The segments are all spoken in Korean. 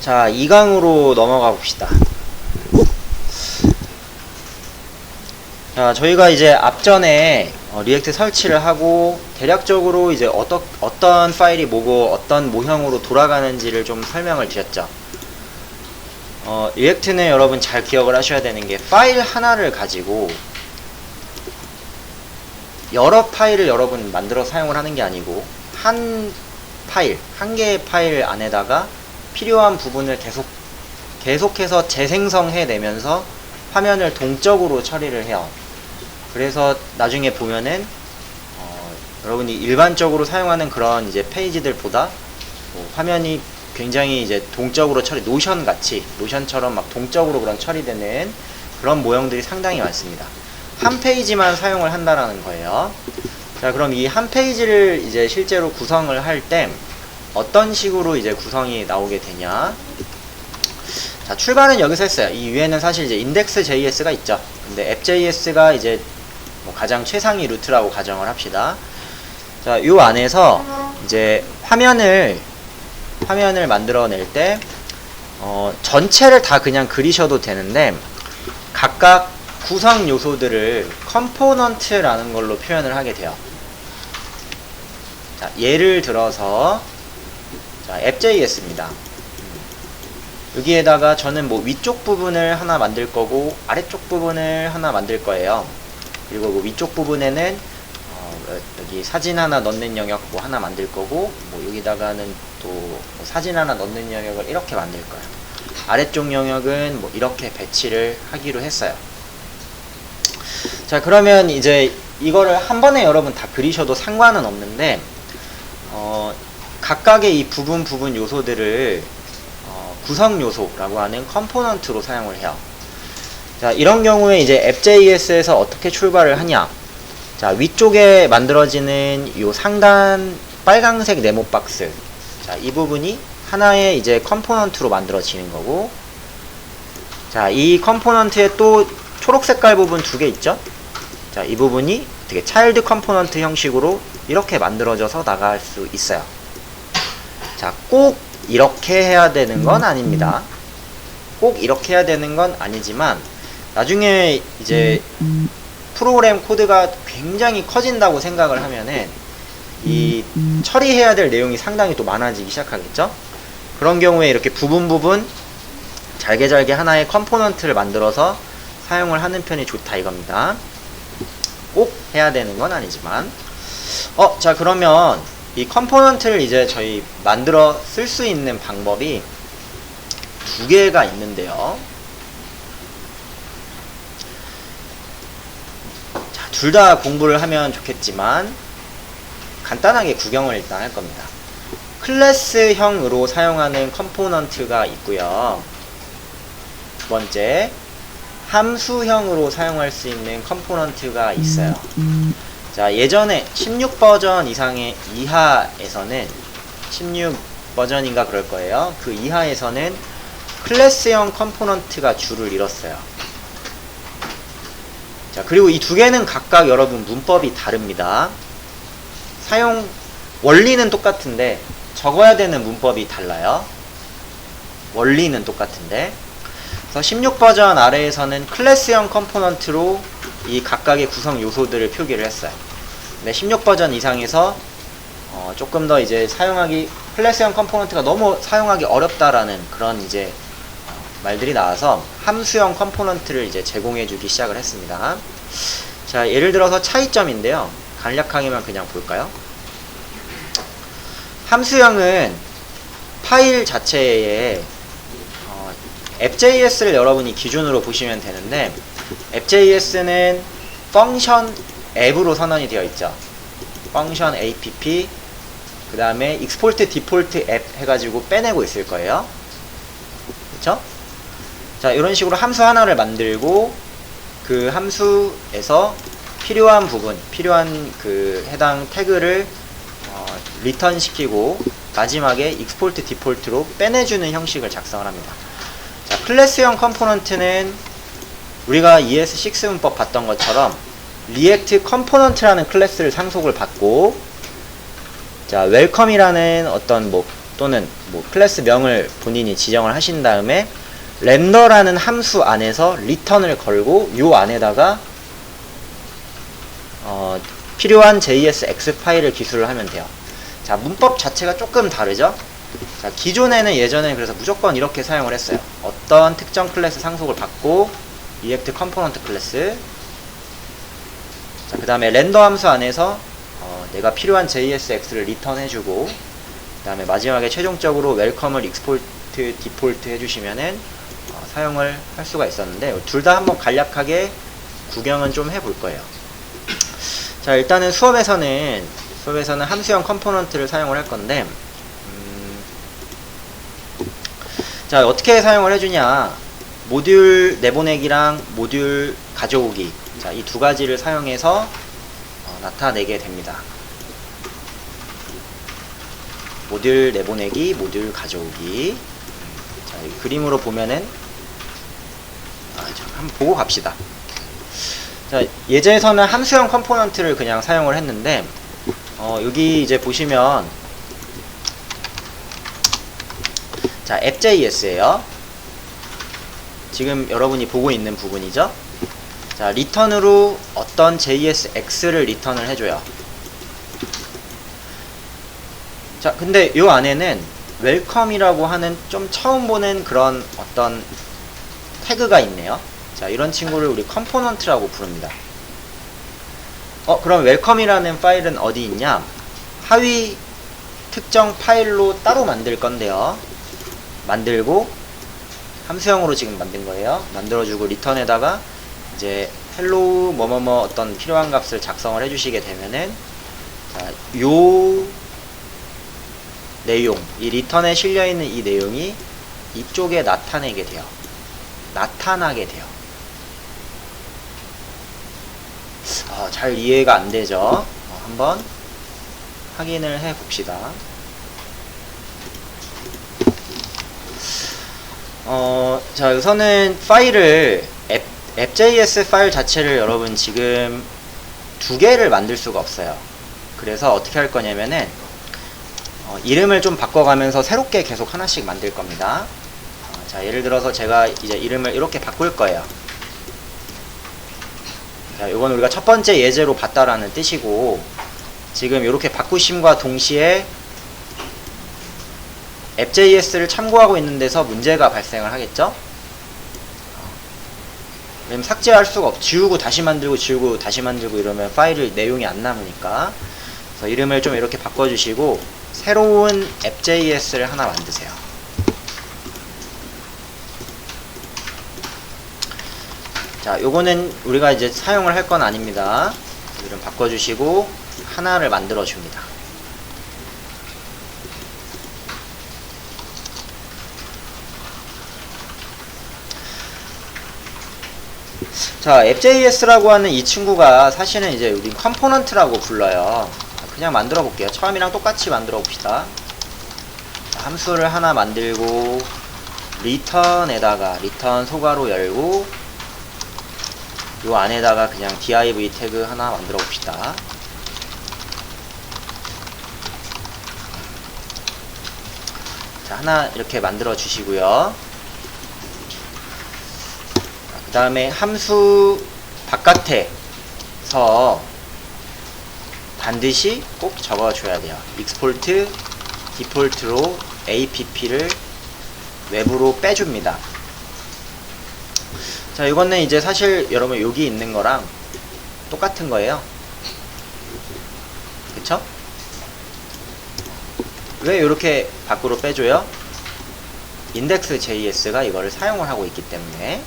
자, 2강으로 넘어가 봅시다. 자, 저희가 이제 앞전에 리액트 설치를 하고 대략적으로 이제 어떤 파일이 뭐고 어떤 모형으로 돌아가는지를 좀 설명을 드렸죠. 리액트는 여러분 잘 기억을 하셔야 되는 게 파일 하나를 가지고 여러 파일을 여러분 만들어 사용을 하는 게 아니고 한 개의 파일 안에다가 필요한 부분을 계속해서 재생성해 내면서 화면을 동적으로 처리를 해요. 그래서 나중에 보면은 여러분이 일반적으로 사용하는 그런 이제 페이지들보다 화면이 굉장히 이제 동적으로 노션처럼 막 동적으로 그런 처리되는 그런 모형들이 상당히 많습니다. 한 페이지만 사용을 한다라는 거예요. 자, 그럼 이 한 페이지를 이제 실제로 구성을 할 때 어떤 식으로 이제 구성이 나오게 되냐? 자, 출발은 여기서 했어요. 이 위에는 사실 이제 index.js가 있죠. 근데 app.js가 이제 가장 최상위 루트라고 가정을 합시다. 자, 요 안에서 이제 화면을 만들어낼 때 전체를 다 그냥 그리셔도 되는데 각각 구성 요소들을 컴포넌트라는 걸로 표현을 하게 돼요. 자, 예를 들어서 자, app.js입니다. 여기에다가 저는 위쪽 부분을 하나 만들 거고 아래쪽 부분을 하나 만들 거예요. 그리고 위쪽 부분에는 여기 사진 하나 넣는 영역 하나 만들 거고 여기다가는 또 사진 하나 넣는 영역을 이렇게 만들 거예요. 아래쪽 영역은 이렇게 배치를 하기로 했어요. 자, 그러면 이제 이거를 한 번에 여러분 다 그리셔도 상관은 없는데 각각의 이 부분 요소들을 구성 요소라고 하는 컴포넌트로 사용을 해요. 자, 이런 경우에 이제 app.js에서 어떻게 출발을 하냐? 자, 위쪽에 만들어지는 요 상단 빨강색 네모 박스. 자, 이 부분이 하나의 이제 컴포넌트로 만들어지는 거고, 자, 이 컴포넌트에 또 초록 색깔 부분 두 개 있죠? 자, 이 부분이 되게 차일드 컴포넌트 형식으로 이렇게 만들어져서 나갈 수 있어요. 자, 꼭 이렇게 해야 되는 건 아닙니다. 꼭 이렇게 해야 되는 건 아니지만 나중에 이제 프로그램 코드가 굉장히 커진다고 생각을 하면은 이 처리해야 될 내용이 상당히 또 많아지기 시작하겠죠? 그런 경우에 이렇게 부분 잘게 하나의 컴포넌트를 만들어서 사용을 하는 편이 좋다 이겁니다. 꼭 해야 되는 건 아니지만 자, 그러면 이 컴포넌트를 이제 저희 만들어 쓸 수 있는 방법이 두 개가 있는데요. 자, 둘 다 공부를 하면 좋겠지만 간단하게 구경을 일단 할 겁니다. 클래스형으로 사용하는 컴포넌트가 있고요. 두 번째, 함수형으로 사용할 수 있는 컴포넌트가 있어요. 자, 예전에 16 버전 이하에서는 16 버전인가 그럴 거예요. 그 이하에서는 클래스형 컴포넌트가 주를 이뤘어요. 자, 그리고 이 두 개는 각각 여러분 문법이 다릅니다. 원리는 똑같은데 적어야 되는 문법이 달라요. 원리는 똑같은데. 그래서 16 버전 아래에서는 클래스형 컴포넌트로 이 각각의 구성 요소들을 표기를 했어요. 근데 16 버전 이상에서 조금 더 이제 클래스형 컴포넌트가 너무 사용하기 어렵다라는 그런 이제 말들이 나와서 함수형 컴포넌트를 이제 제공해주기 시작을 했습니다. 자, 예를 들어서 차이점인데요. 간략하게만 그냥 볼까요? 함수형은 파일 자체에 app.js를 여러분이 기준으로 보시면 되는데 app.js는 펑션 앱으로 선언이 되어 있죠. 펑션 app 그 다음에 export default app 해가지고 빼내고 있을 거예요. 그쵸? 자, 이런 식으로 함수 하나를 만들고 그 함수에서 필요한 그 해당 태그를 리턴 시키고 마지막에 export default로 빼내주는 형식을 작성을 합니다. 자, 클래스형 컴포넌트는 우리가 ES6 문법 봤던 것처럼 리액트 컴포넌트라는 클래스를 상속을 받고 자, 웰컴이라는 어떤 또는 뭐 클래스명을 본인이 지정을 하신 다음에 렌더라는 함수 안에서 리턴을 걸고 요 안에다가 필요한 JSX 파일을 기술을 하면 돼요. 자, 문법 자체가 조금 다르죠? 자, 기존에는 예전에 그래서 무조건 이렇게 사용을 했어요. 어떤 특정 클래스 상속을 받고 React 컴포넌트 클래스, 자, 그 다음에 렌더 함수 안에서 내가 필요한 JSX를 리턴 해주고, 그 다음에 마지막에 최종적으로 웰컴을 익스포트 디폴트 해주시면은 사용을 할 수가 있었는데, 둘 다 한번 간략하게 구경은 좀 해볼 거예요. 자, 일단은 수업에서는 함수형 컴포넌트를 사용을 할 건데, 자, 어떻게 사용을 해주냐. 모듈 내보내기랑 모듈 가져오기, 자, 이 두 가지를 사용해서 나타내게 됩니다. 모듈 내보내기, 모듈 가져오기. 자, 이 그림으로 보면은 자, 한번 보고 갑시다. 자, 예제에서는 함수형 컴포넌트를 그냥 사용을 했는데, 여기 이제 보시면, 자, 앱.js예요. 지금 여러분이 보고 있는 부분이죠. 자, 리턴으로 어떤 JSX를 리턴을 해줘요. 자, 근데 요 안에는 웰컴이라고 하는 좀 처음 보는 그런 어떤 태그가 있네요. 자, 이런 친구를 우리 컴포넌트라고 부릅니다. 그럼 웰컴이라는 파일은 어디 있냐? 하위 특정 파일로 따로 만들 건데요. 만들고 함수형으로 지금 만든 거예요. 만들어주고 리턴에다가 이제 헬로우 뭐뭐뭐 어떤 필요한 값을 작성을 해주시게 되면은, 자, 요 내용, 이 리턴에 실려있는 이 내용이 이쪽에 나타나게 돼요. 잘 이해가 안 되죠? 한번 확인을 해 봅시다. 자, 우선은 파일을 앱.js 파일 자체를 여러분 지금 두 개를 만들 수가 없어요. 그래서 어떻게 할 거냐면은 이름을 좀 바꿔가면서 새롭게 계속 하나씩 만들 겁니다. 자, 예를 들어서 제가 이제 이름을 이렇게 바꿀 거예요. 자, 이건 우리가 첫 번째 예제로 봤다라는 뜻이고, 지금 이렇게 바꾸심과 동시에 앱.js를 참고하고 있는 데서 문제가 발생을 하겠죠? 왜냐면 삭제할 수가 지우고 다시 만들고 지우고 다시 만들고 이러면 파일을 내용이 안 남으니까. 그래서 이름을 좀 이렇게 바꿔주시고 새로운 앱.js를 하나 만드세요. 자, 요거는 우리가 이제 사용을 할 건 아닙니다. 이름 바꿔주시고 하나를 만들어 줍니다. 자, 앱.js라고 하는 이 친구가 사실은 이제 우리 컴포넌트라고 불러요. 그냥 만들어 볼게요. 처음이랑 똑같이 만들어 봅시다. 자, 함수를 하나 만들고 리턴에다가 리턴 소괄호 열고 요 안에다가 그냥 div 태그 하나 만들어 봅시다. 자, 하나 이렇게 만들어 주시고요. 그 다음에 함수 바깥에서 반드시 꼭 적어줘야 돼요. export 디폴트로 app를 외부로 빼줍니다. 자, 이거는 이제 사실 여러분 여기 있는 거랑 똑같은 거예요. 그쵸? 왜 이렇게 밖으로 빼줘요? index.js가 이거를 사용을 하고 있기 때문에.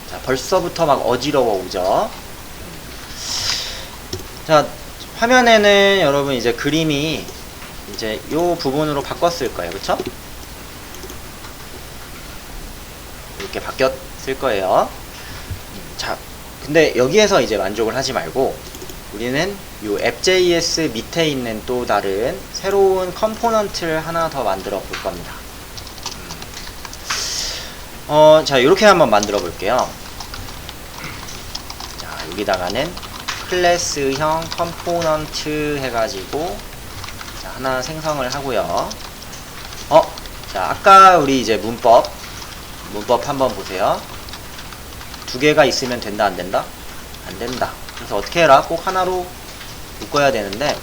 자, 벌써부터 막 어지러워 오죠? 자, 화면에는 여러분 이제 그림이 이제 요 부분으로 바꿨을 거예요. 그쵸? 이렇게 바뀌었을 거예요. 자, 근데 여기에서 이제 만족을 하지 말고 우리는 요 앱.js 밑에 있는 또 다른 새로운 컴포넌트를 하나 더 만들어 볼 겁니다. 자, 이렇게 한번 만들어 볼게요. 자, 여기다가는 클래스형 컴포넌트 해가지고 자, 하나 생성을 하고요. 자, 아까 우리 이제 문법 한번 보세요. 두 개가 있으면 된다, 안 된다? 안 된다. 그래서 어떻게 해라? 꼭 하나로 묶어야 되는데,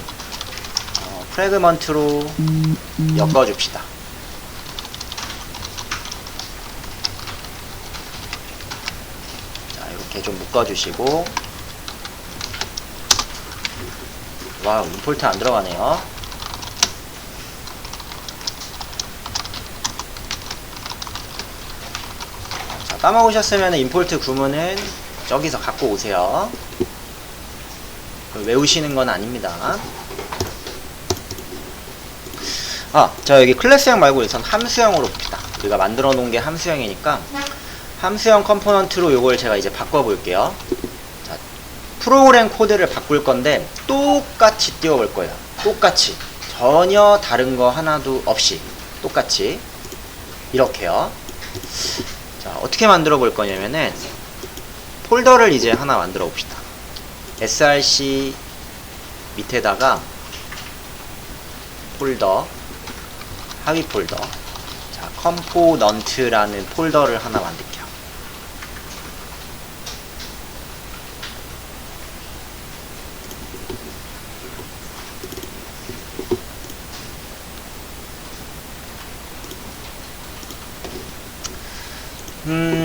프래그먼트로 엮어줍시다. 자, 이렇게 좀 묶어주시고, 와우, 임포트 안 들어가네요. 까먹으셨으면 임포트 구문은 저기서 갖고 오세요. 외우시는 건 아닙니다. 자, 여기 클래스형 말고 우선 함수형으로 봅시다. 우리가 만들어 놓은 게 함수형이니까 함수형 컴포넌트로 요걸 제가 이제 바꿔 볼게요. 자, 프로그램 코드를 바꿀 건데 똑같이 띄워 볼 거예요. 똑같이. 전혀 다른 거 하나도 없이 똑같이 이렇게요. 자, 어떻게 만들어 볼 거냐면은 폴더를 이제 하나 만들어 봅시다. src 밑에다가 폴더, 하위 폴더, 자, 컴포넌트라는 폴더를 하나 만들게요.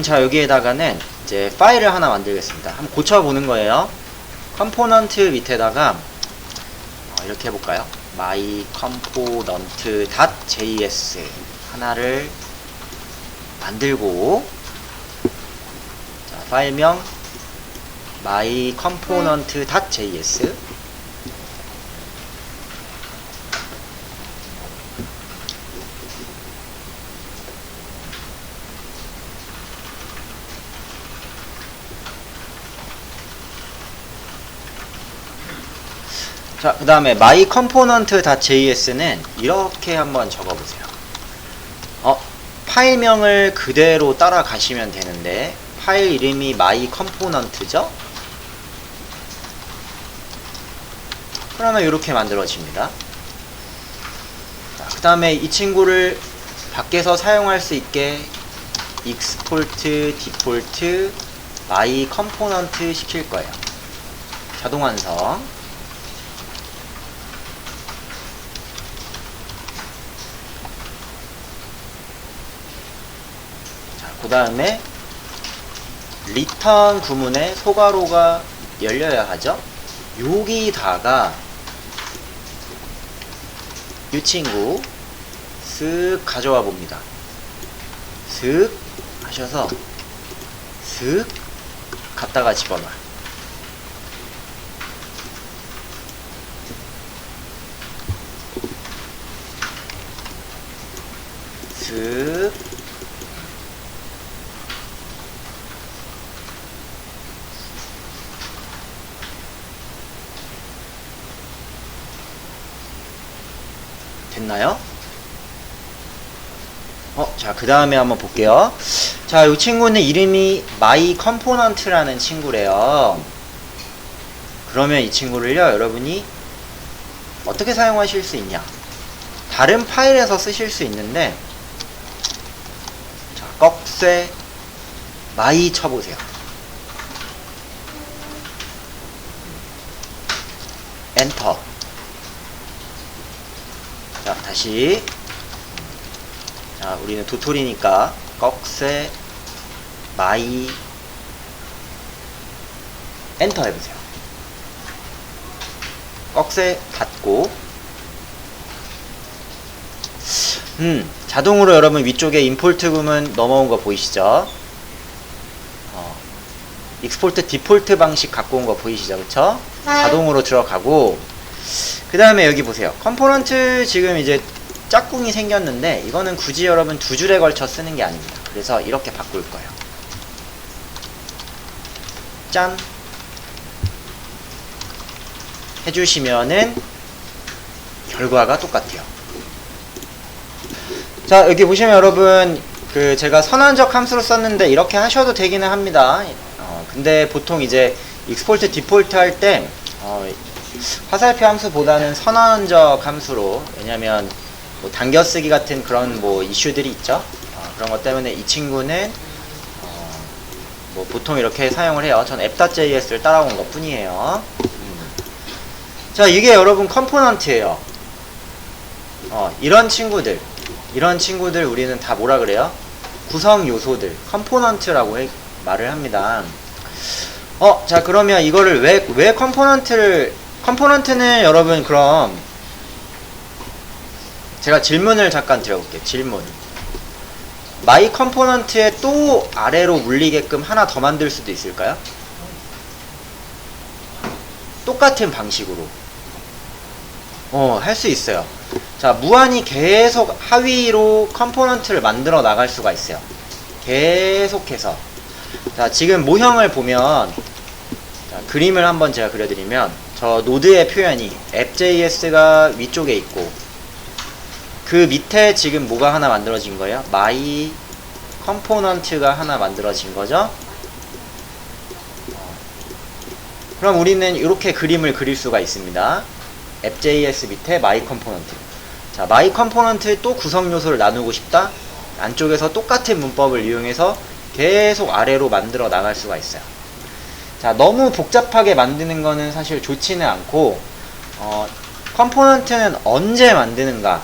자, 여기에다가는 이제 파일을 하나 만들겠습니다. 한번 고쳐보는 거예요. 컴포넌트 밑에다가 이렇게 해볼까요? my component.js 하나를 만들고, 자, 파일명 my component.js 자, 그 다음에 myComponent.js는 이렇게 한번 적어보세요. 파일명을 그대로 따라가시면 되는데 파일 이름이 myComponent죠? 그러면 이렇게 만들어집니다. 그 다음에 이 친구를 밖에서 사용할 수 있게 export default myComponent 시킬 거예요. 자동 완성. 그 다음에 return 구문에 소괄호가 열려야 하죠. 여기다가 이 친구 쓱 가져와 봅니다. 쓱 하셔서 쓱 갖다가 집어넣어요. 쓱 됐나요? 자, 그 다음에 한번 볼게요. 자, 이 친구는 이름이 myComponent라는 친구래요. 그러면 이 친구를요, 여러분이 어떻게 사용하실 수 있냐? 다른 파일에서 쓰실 수 있는데, 자, 꺽쇠 my 쳐보세요. 엔터. 자, 다시. 자, 우리는 도토리니까 꺽쇠 my 엔터 해보세요. 꺽쇠 닫고. 자동으로 여러분 위쪽에 임포트 구문 넘어온 거 보이시죠? 익스포트 디폴트 방식 갖고 온 거 보이시죠? 그쵸? 자동으로 들어가고, 그 다음에 여기 보세요. 컴포넌트 지금 이제 짝꿍이 생겼는데 이거는 굳이 여러분 두 줄에 걸쳐 쓰는 게 아닙니다. 그래서 이렇게 바꿀 거예요. 짠 해주시면은 결과가 똑같아요. 자, 여기 보시면 여러분 제가 선언적 함수로 썼는데 이렇게 하셔도 되기는 합니다. 근데 보통 이제 익스포트 디폴트 할 때 화살표 함수보다는 선언적 함수로, 왜냐면 뭐 당겨쓰기 같은 그런 뭐 이슈들이 있죠. 그런 것 때문에 이 친구는 뭐 보통 이렇게 사용을 해요. 전 app.js를 따라온 것 뿐이에요. 자, 이게 여러분 컴포넌트예요. 이런 친구들 우리는 다 뭐라 그래요? 구성 요소들, 컴포넌트라고 말을 합니다. 자, 그러면 이거를 왜 컴포넌트는 여러분, 그럼 제가 질문을 잠깐 드려볼게요. 질문. 마이 컴포넌트에 또 아래로 물리게끔 하나 더 만들 수도 있을까요? 똑같은 방식으로 할 수 있어요. 자, 무한히 계속 하위로 컴포넌트를 만들어 나갈 수가 있어요. 계속해서. 자, 지금 모형을 보면, 자, 그림을 한번 제가 그려드리면, 저 노드의 표현이 app.js가 위쪽에 있고, 그 밑에 지금 뭐가 하나 만들어진 거예요? my 컴포넌트가 하나 만들어진 거죠. 그럼 우리는 이렇게 그림을 그릴 수가 있습니다. app.js 밑에 my 컴포넌트. 자, my 컴포넌트의 또 구성 요소를 나누고 싶다? 안쪽에서 똑같은 문법을 이용해서 계속 아래로 만들어 나갈 수가 있어요. 자, 너무 복잡하게 만드는 거는 사실 좋지는 않고, 컴포넌트는 언제 만드는가?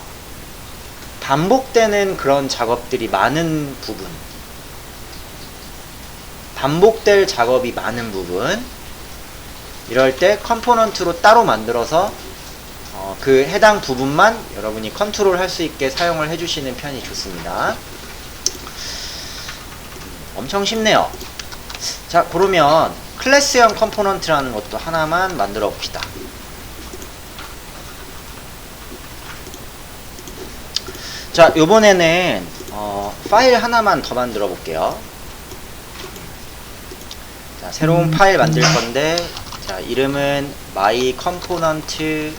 반복되는 그런 작업들이 많은 부분, 반복될 작업이 많은 부분, 이럴 때 컴포넌트로 따로 만들어서 그 해당 부분만 여러분이 컨트롤 할 수 있게 사용을 해주시는 편이 좋습니다. 엄청 쉽네요. 자, 그러면 클래스형 컴포넌트라는 것도 하나만 만들어 봅시다. 자, 요번에는 파일 하나만 더 만들어 볼게요. 자, 새로운 파일 만들 건데, 자, 이름은 my component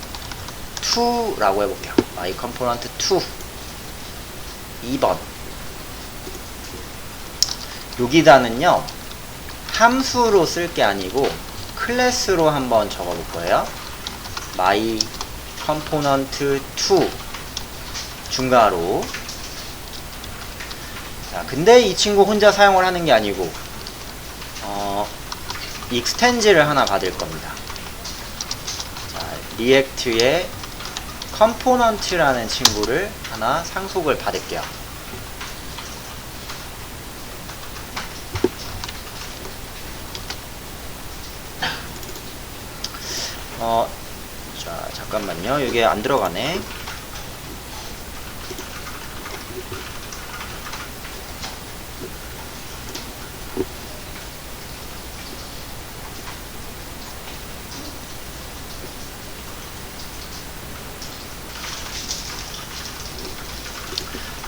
2라고 해볼게요. my component 2 2번. 여기다는요, 함수로 쓸 게 아니고 클래스로 한번 적어 볼 거예요. my component 2 중괄호. 자, 근데 이 친구 혼자 사용을 하는 게 아니고 익스텐지를 하나 받을 겁니다. 자, 리액트의 컴포넌트라는 친구를 하나 상속을 받을게요. 자, 잠깐만요. 이게 안 들어가네.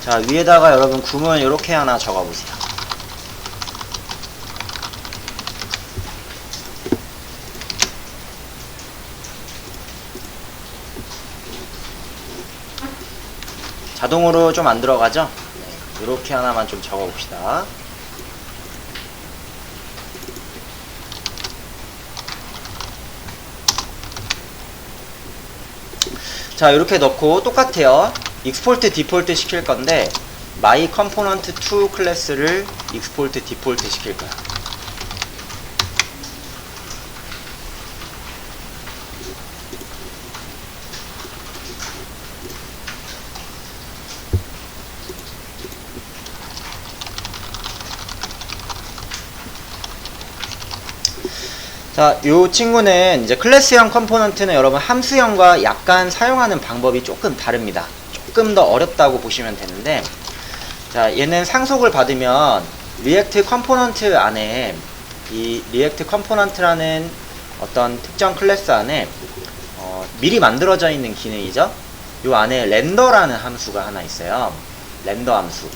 자, 위에다가 여러분 구문 이렇게 하나 적어보세요. 자동으로 좀 안 들어가죠? 네, 이렇게 하나만 좀 적어봅시다. 자, 이렇게 넣고 똑같아요. 익스포트 디폴트 시킬 건데 my component 2 클래스를 익스포트 디폴트 시킬 거야. 자, 요 친구는 이제 클래스형 컴포넌트는 여러분 함수형과 약간 사용하는 방법이 조금 다릅니다. 조금 더 어렵다고 보시면 되는데, 자, 얘는 상속을 받으면 리액트 컴포넌트 안에 이 리액트 컴포넌트라는 어떤 특정 클래스 안에 미리 만들어져 있는 기능이죠. 요 안에 렌더라는 함수가 하나 있어요. 렌더 함수.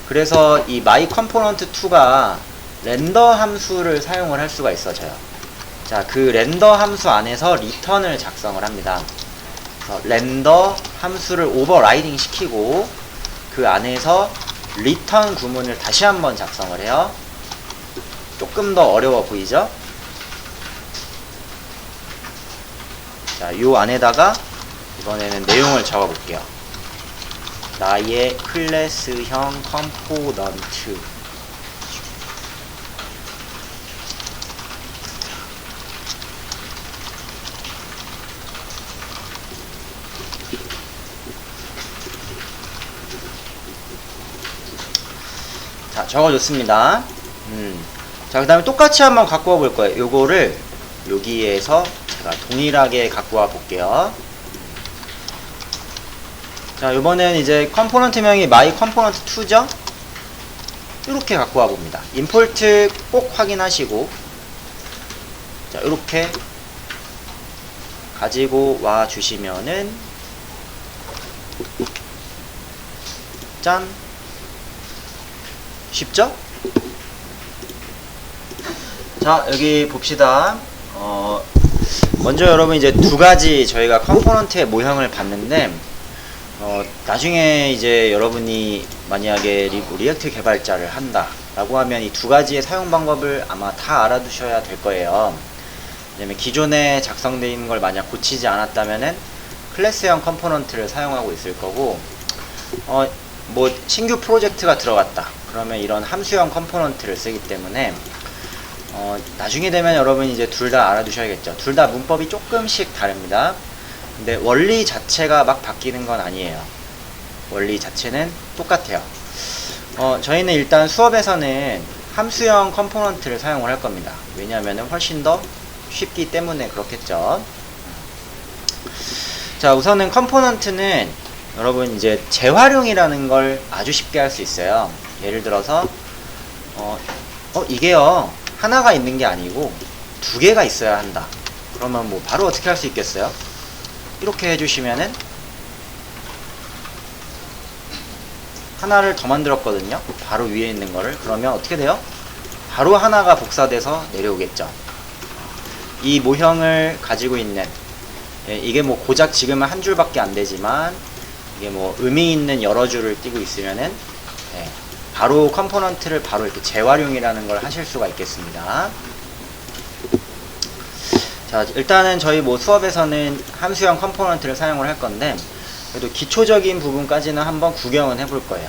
그래서 이 my component 2가 렌더 함수를 사용을 할 수가 있어져요. 자, 그 렌더 함수 안에서 리턴을 작성을 합니다. 렌더 함수를 오버라이딩 시키고 그 안에서 리턴 구문을 다시 한번 작성을 해요. 조금 더 어려워 보이죠? 자, 요 안에다가 이번에는 내용을 적어 볼게요. 나의 클래스형 컴포넌트. 자, 적어줬습니다. 자, 그 다음에 똑같이 한번 갖고 와 볼 거예요. 요거를 여기에서 제가 동일하게 갖고 와 볼게요. 자, 요번엔 이제 컴포넌트명이 myComponent2죠? 이렇게 갖고 와 봅니다. 임포트 꼭 확인하시고, 자, 이렇게 가지고 와 주시면은, 짠! 쉽죠? 자, 여기 봅시다. 먼저 여러분 이제 두 가지 저희가 컴포넌트의 모형을 봤는데, 나중에 이제 여러분이 만약에 리액트 개발자를 한다 라고 하면 이 두 가지의 사용 방법을 아마 다 알아두셔야 될 거예요. 왜냐면 기존에 작성되어 있는 걸 만약 고치지 않았다면은 클래스형 컴포넌트를 사용하고 있을 거고, 뭐 신규 프로젝트가 들어갔다 그러면 이런 함수형 컴포넌트를 쓰기 때문에 나중에 되면 여러분 이제 둘 다 알아두셔야겠죠. 둘 다 문법이 조금씩 다릅니다. 근데 원리 자체가 막 바뀌는 건 아니에요. 원리 자체는 똑같아요. 저희는 일단 수업에서는 함수형 컴포넌트를 사용을 할 겁니다. 왜냐하면 훨씬 더 쉽기 때문에 그렇겠죠. 자, 우선은 컴포넌트는 여러분 이제 재활용이라는 걸 아주 쉽게 할 수 있어요. 예를 들어서 이게요 하나가 있는 게 아니고 두 개가 있어야 한다. 그러면 뭐 바로 어떻게 할 수 있겠어요? 이렇게 해주시면은 하나를 더 만들었거든요. 바로 위에 있는 거를. 그러면 어떻게 돼요? 바로 하나가 복사돼서 내려오겠죠. 이 모형을 가지고 있는, 이게 뭐 고작 지금은 한 줄밖에 안 되지만 이게 뭐 의미 있는 여러 줄을 띄고 있으면은 바로 컴포넌트를 바로 이렇게 재활용이라는 걸 하실 수가 있겠습니다. 자, 일단은 저희 뭐 수업에서는 함수형 컴포넌트를 사용을 할 건데, 그래도 기초적인 부분까지는 한번 구경은 해볼 거예요.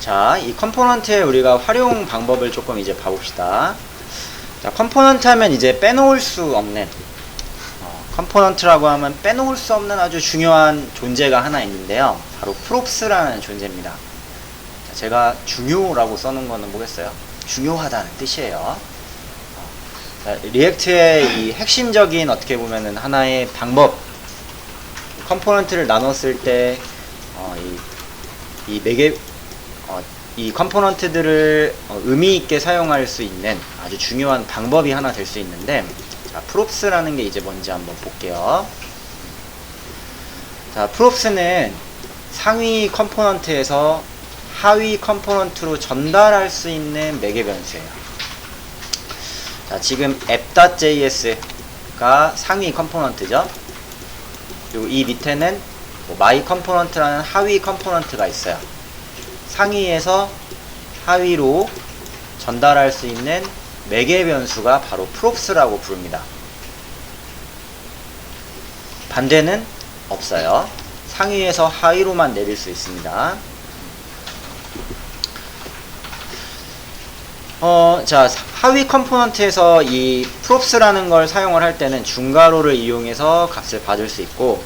자, 이 컴포넌트의 우리가 활용 방법을 조금 이제 봐봅시다. 자, 컴포넌트 하면 이제 빼놓을 수 없는, 컴포넌트라고 하면 빼놓을 수 없는 아주 중요한 존재가 하나 있는데요. 바로 props라는 존재입니다. 자, 제가 중요라고 써놓은 거는 뭐겠어요? 중요하다는 뜻이에요. 자, 리액트의 이 핵심적인 어떻게 보면은 하나의 방법, 컴포넌트를 나눴을 때 이 컴포넌트들을 의미 있게 사용할 수 있는 아주 중요한 방법이 하나 될 수 있는데, 자, props라는 게 이제 뭔지 한번 볼게요. 자, props는 상위 컴포넌트에서 하위 컴포넌트로 전달할 수 있는 매개 변수예요. 자, 지금 app.js가 상위 컴포넌트죠. 그리고 이 밑에는 뭐 myComponent라는 하위 컴포넌트가 있어요. 상위에서 하위로 전달할 수 있는 매개 변수가 바로 props라고 부릅니다. 반대는 없어요. 상위에서 하위로만 내릴 수 있습니다. 자, 하위 컴포넌트에서 이 props라는 걸 사용을 할 때는 중괄호를 이용해서 값을 받을 수 있고,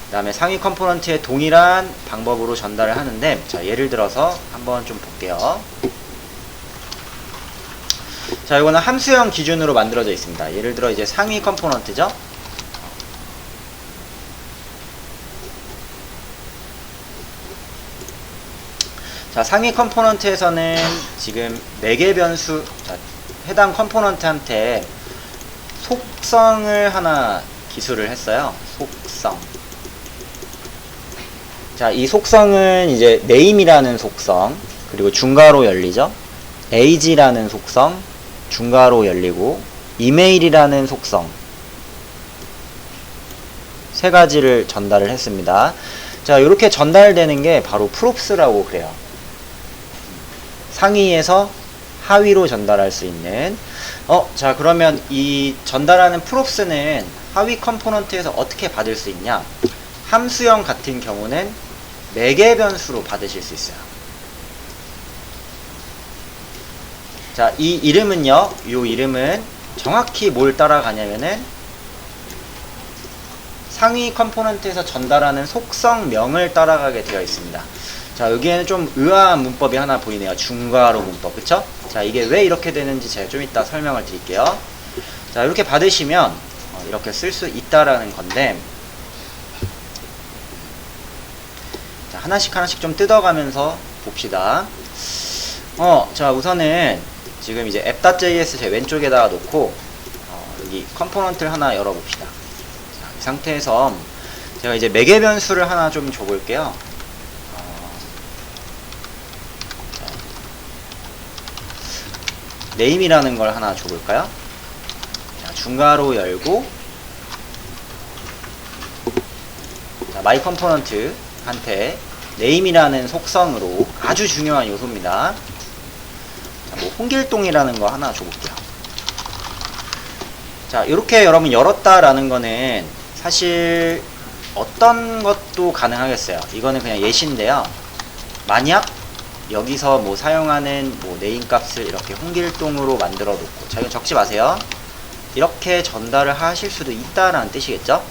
그 다음에 상위 컴포넌트의 동일한 방법으로 전달을 하는데, 자, 예를 들어서 한번 좀 볼게요. 자, 이거는 함수형 기준으로 만들어져 있습니다. 예를 들어 이제 상위 컴포넌트죠. 자, 상위 컴포넌트에서는 지금 매개 변수, 자, 해당 컴포넌트한테 속성을 하나 기술을 했어요. 속성. 자, 이 속성은 이제 name이라는 속성, 그리고 중괄호 열리죠. age라는 속성, 중괄호 열리고, 이메일이라는 속성, 세 가지를 전달을 했습니다. 자, 이렇게 전달되는 게 바로 props라고 그래요. 상위에서 하위로 전달할 수 있는. 자, 그러면 이 전달하는 프롭스는 하위 컴포넌트에서 어떻게 받을 수 있냐? 함수형 같은 경우는 매개 변수로 받으실 수 있어요. 자, 이 이름은요, 이 이름은 정확히 뭘 따라가냐면은 상위 컴포넌트에서 전달하는 속성명을 따라가게 되어 있습니다. 자, 여기에는 좀 의아한 문법이 하나 보이네요. 중괄호 문법, 그쵸? 자, 이게 왜 이렇게 되는지 제가 좀 이따 설명을 드릴게요. 자, 이렇게 받으시면 이렇게 쓸 수 있다라는 건데, 자, 하나씩 좀 뜯어가면서 봅시다. 자, 우선은 지금 이제 app.js 제 왼쪽에다가 놓고 여기 컴포넌트를 하나 열어봅시다. 자, 이 상태에서 제가 이제 매개 변수를 하나 좀 줘볼게요. name이라는 걸 하나 줘볼까요? 자, 중괄호 열고, 자, my component한테 name이라는 속성으로 아주 중요한 요소입니다. 자, 뭐 홍길동이라는 거 하나 줘볼게요. 자, 이렇게 여러분 열었다라는 거는 사실 어떤 것도 가능하겠어요. 이거는 그냥 예시인데요. 만약 여기서 뭐 사용하는 뭐 네임 값을 이렇게 홍길동으로 만들어 놓고, 자, 이거 적지 마세요. 이렇게 전달을 하실 수도 있다라는 뜻이겠죠?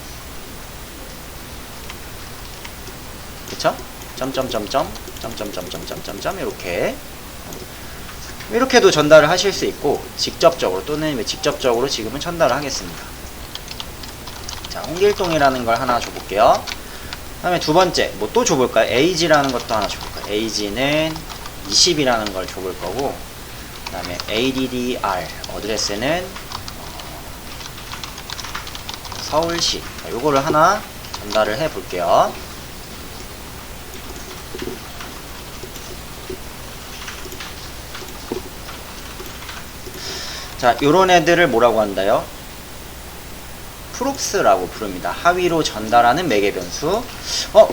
그쵸? 이렇게도 전달을 하실 수 있고, 직접적으로 또는 직접적으로 지금은 전달을 하겠습니다. 자, 홍길동이라는 걸 하나 줘볼게요. 그 다음에 두 번째, 뭐 또 줘볼까요? age라는 것도 하나 줘볼까요? age는 20이라는 걸 줘볼 거고, 그 다음에 addr, 어드레스는 서울시. 자, 요거를 하나 전달을 해 볼게요. 자, 요런 애들을 뭐라고 한다요? 프롭스라고 부릅니다. 하위로 전달하는 매개 변수.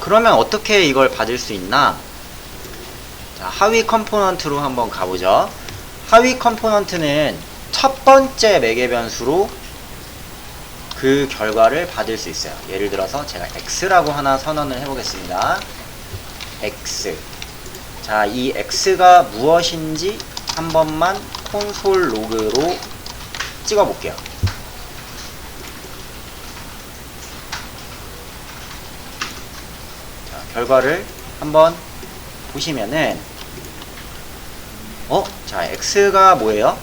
그러면 어떻게 이걸 받을 수 있나? 자, 하위 컴포넌트로 한번 가보죠. 하위 컴포넌트는 첫 번째 매개 변수로 그 결과를 받을 수 있어요. 예를 들어서 제가 x라고 하나 선언을 해보겠습니다. x. 자, 이 x가 무엇인지 한 번만 콘솔 로그로 찍어볼게요. 자, 결과를 한번 보시면은 자, x가 뭐예요?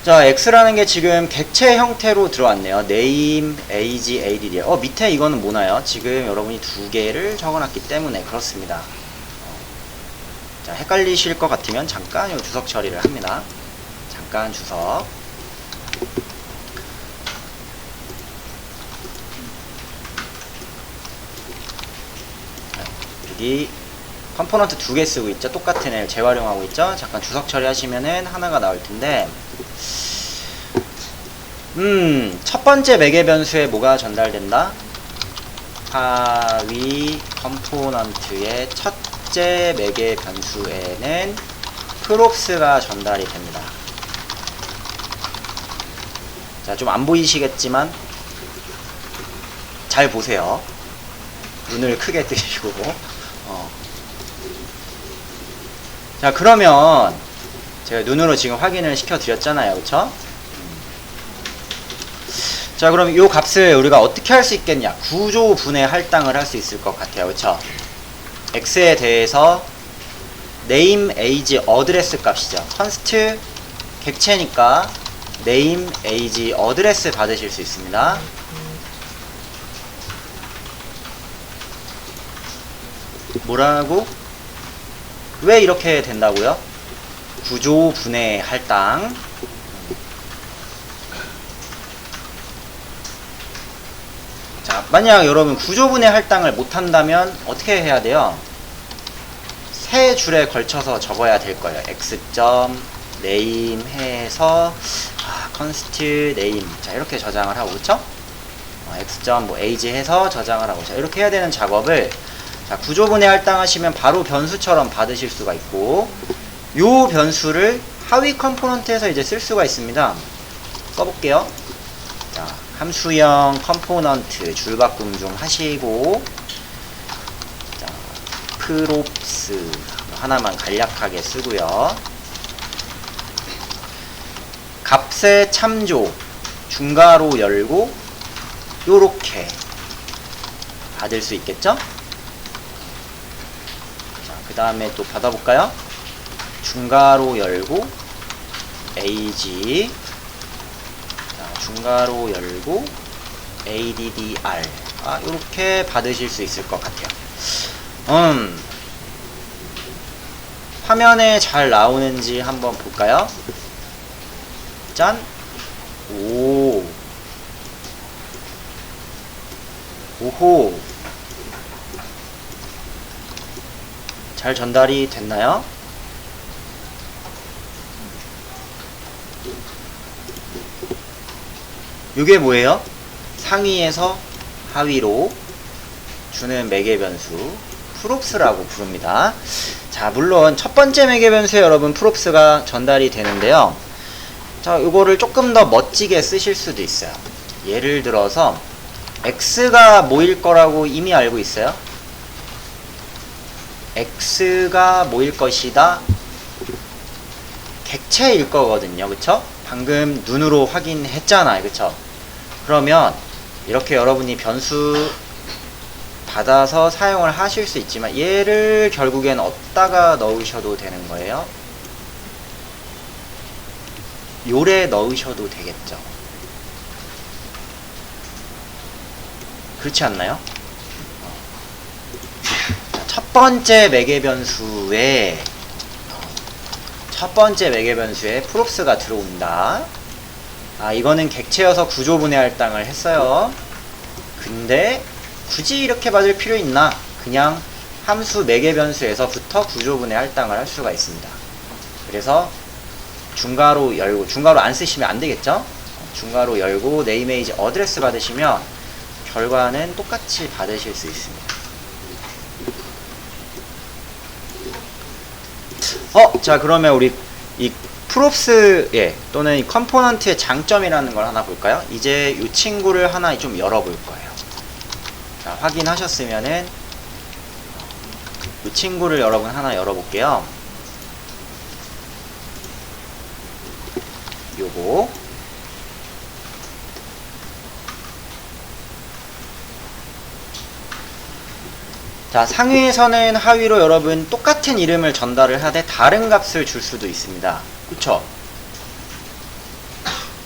자, x라는 게 지금 객체 형태로 들어왔네요. name, age, add. 밑에 이거는 뭐나요? 지금 여러분이 두 개를 적어놨기 때문에 그렇습니다. 자, 헷갈리실 것 같으면 잠깐 요 주석 처리를 합니다. 잠깐 주석. 여기 컴포넌트 두 개 쓰고 있죠. 똑같은 애를 재활용하고 있죠. 잠깐 주석 처리하시면은 하나가 나올 텐데, 첫 번째 매개 변수에 뭐가 전달된다? 하위 컴포넌트의 첫째 매개 변수에는 프롭스가 전달이 됩니다. 자, 좀 안 보이시겠지만 잘 보세요. 눈을 크게 뜨시고. 자, 그러면 제가 눈으로 지금 확인을 시켜 드렸잖아요. 그쵸? 자, 그럼 이 값을 우리가 어떻게 할 수 있겠냐? 구조분해 할당을 할 수 있을 것 같아요. 그쵸? x에 대해서 name, age, address 값이죠. const 객체니까 name, age, address 받으실 수 있습니다. 뭐라고? 왜 이렇게 된다고요? 구조분해 할당. 자, 만약 여러분 구조분해 할당을 못한다면 어떻게 해야 돼요? 세 줄에 걸쳐서 적어야 될 거예요. x. 네임 해서 const name 자 이렇게 저장을 하고 그쵸? x.age 뭐 해서 저장을 하고 자 이렇게 해야 되는 작업을 자 구조분해 할당하시면 바로 변수처럼 받으실 수가 있고 요 변수를 하위 컴포넌트에서 이제 쓸 수가 있습니다. 써볼게요. 자 함수형 컴포넌트 줄바꿈 좀 하시고 자 props 하나만 간략하게 쓰고요. 값의 참조 중괄호 열고 요렇게 받을 수 있겠죠? 자, 그 다음에 또 받아볼까요? 중괄호 열고 ag 자, 중괄호 열고 addr 요렇게 받으실 수 있을 것 같아요. 화면에 잘 나오는지 한번 볼까요? 짠! 오호! 잘 전달이 됐나요? 이게 뭐예요? 상위에서 하위로 주는 매개 변수 props라고 부릅니다. 자, 물론 첫 번째 매개 변수에 여러분 props가 전달이 되는데요. 자, 이거를 조금 더 멋지게 쓰실 수도 있어요. 예를 들어서 x가 뭐일 거라고 이미 알고 있어요? x가 뭐일 것이다. 객체일 거거든요. 그쵸? 방금 눈으로 확인했잖아요. 그쵸? 그러면 이렇게 여러분이 변수 받아서 사용을 하실 수 있지만 얘를 결국엔 어디다가 넣으셔도 되는 거예요. 요래 넣으셔도 되겠죠. 그렇지 않나요? 첫 번째 매개 변수에 props가 들어온다. 이거는 객체여서 구조분해 할당을 했어요. 근데 굳이 이렇게 받을 필요 있나? 그냥 함수 매개 변수에서부터 구조분해 할당을 할 수가 있습니다. 그래서 중괄호 열고, 중괄호 안 쓰시면 안 되겠죠? 중괄호 열고 네이메이지 어드레스 받으시면 결과는 똑같이 받으실 수 있습니다. 자 그러면 우리 이 props 또는 이 컴포넌트의 장점이라는 걸 하나 볼까요? 이제 이 친구를 하나 좀 열어볼 거예요. 자 확인하셨으면은 이 친구를 여러분 하나 열어볼게요. 요거 자 상위에서는 하위로 여러분 똑같은 이름을 전달을 하되 다른 값을 줄 수도 있습니다. 그쵸?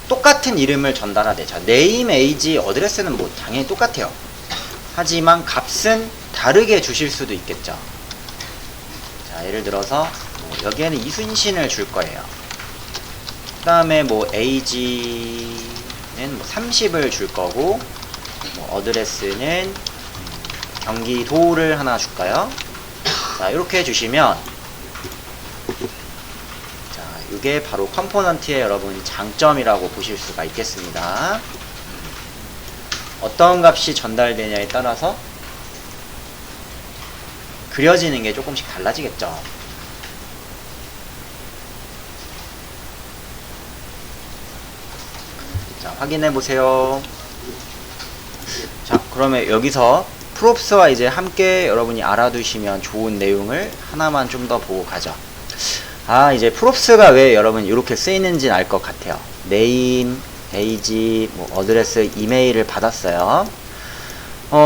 똑같은 이름을 전달하되 자 name, age, 어드레스는 뭐 당연히 똑같아요. 하지만 값은 다르게 주실 수도 있겠죠. 자 예를 들어서 뭐 여기에는 이순신을 줄 거예요. 그 다음에 뭐 age는 뭐 30을 줄 거고 뭐 어드레스는 경기도를 하나 줄까요? 자 이렇게 해주시면 자 이게 바로 컴포넌트의 여러분 장점이라고 보실 수가 있겠습니다. 어떤 값이 전달되냐에 따라서 그려지는 게 조금씩 달라지겠죠. 자 확인해 보세요. 자 그러면 여기서 props와 이제 함께 여러분이 알아두시면 좋은 내용을 하나만 좀 더 보고 가죠. 이제 props가 왜 여러분 이렇게 쓰이는지는 알 것 같아요. name, age, 뭐 어드레스, 이메일을 받았어요.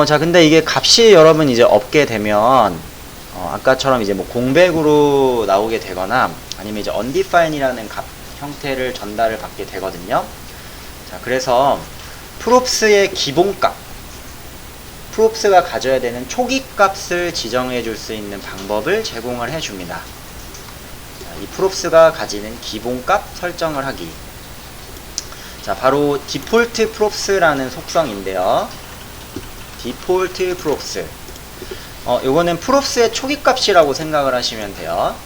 자 근데 이게 값이 여러분 이제 없게 되면 아까처럼 이제 뭐 공백으로 나오게 되거나 아니면 이제 undefined이라는 값 형태를 전달을 받게 되거든요. 자 그래서 props의 기본값 props가 가져야 되는 초기 값을 지정해 줄 수 있는 방법을 제공을 해 줍니다. 이 props가 가지는 기본값 설정을 하기. 자, 바로 default props라는 속성인데요. default props. 요거는 props의 초기 값이라고 생각을 하시면 돼요.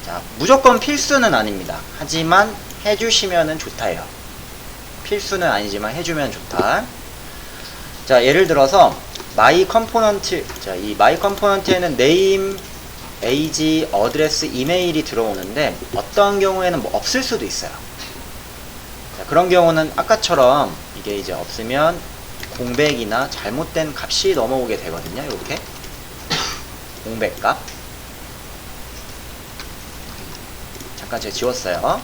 자, 무조건 필수는 아닙니다. 하지만 해주시면은 좋다예요. 필수는 아니지만 해주면 좋다. 자, 예를 들어서 my component, 자, 이 my component에는 name, age, address, 이메일이 들어오는데 어떤 경우에는 뭐 없을 수도 있어요. 자, 그런 경우는 아까처럼 이게 이제 없으면 공백이나 잘못된 값이 넘어오게 되거든요. 이렇게 공백값. 잠깐 제가 지웠어요.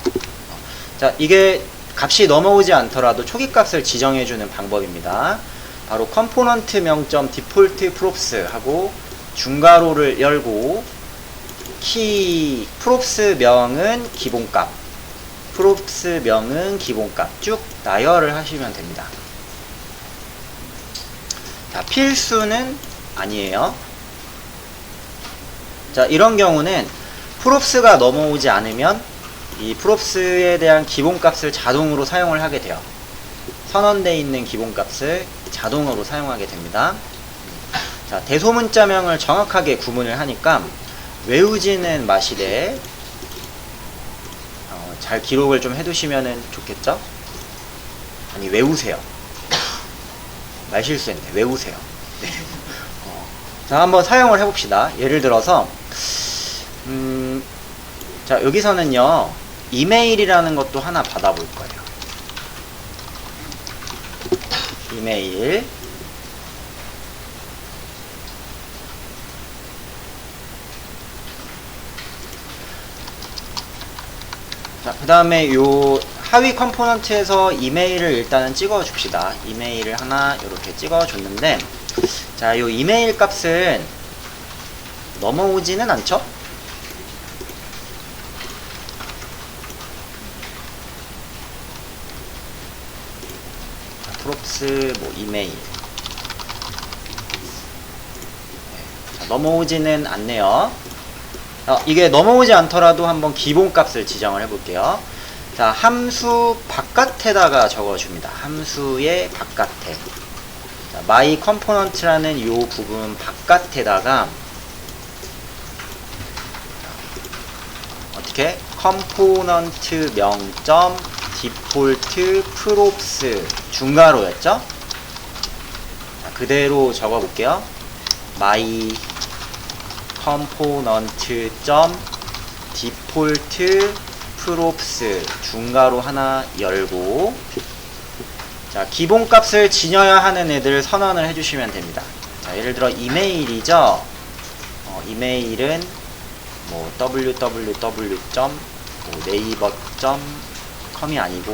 자, 이게 값이 넘어오지 않더라도 초기값을 지정해주는 방법입니다. 바로 컴포넌트 명점 디폴트 프롭스 하고 중괄호를 열고 키 프롭스 명은 기본값, 프롭스 명은 기본값 쭉 나열을 하시면 됩니다. 자, 필수는 아니에요. 자, 이런 경우는 프롭스가 넘어오지 않으면 이 프롭스에 대한 기본값을 자동으로 사용을 하게 돼요. 선언되어 있는 기본값을 자동으로 사용하게 됩니다. 자, 대소문자명을 정확하게 구분을 하니까 외우지는 마시되 잘 기록을 좀 해두시면 좋겠죠? 아니, 외우세요. 말 실수했네. 외우세요. 네. 자, 한번 사용을 해봅시다. 예를 들어서 자, 여기서는요 이메일이라는 것도 하나 받아볼 거예요. 이메일. 자, 그 다음에 요 하위 컴포넌트에서 이메일을 일단은 찍어 줍시다. 이메일을 하나 이렇게 찍어 줬는데, 자, 요 이메일 값은 넘어오지는 않죠? 프롭스 뭐 이메일. 자, 넘어오지는 않네요. 이게 넘어오지 않더라도 한번 기본값을 지정을 해볼게요. 자, 함수 바깥에다가 적어줍니다. 함수의 바깥에. 자, my component라는 요 부분 바깥에다가 어떻게? component 명점 디폴트 프롭스 중괄호였죠? 자, 그대로 적어볼게요. my component 점 디폴트 프롭스 중괄호 하나 열고, 자, 기본값을 지녀야 하는 애들 선언을 해주시면 됩니다. 자, 예를 들어 이메일이죠. 이메일은 뭐 www 점 네이버 점 com이 아니고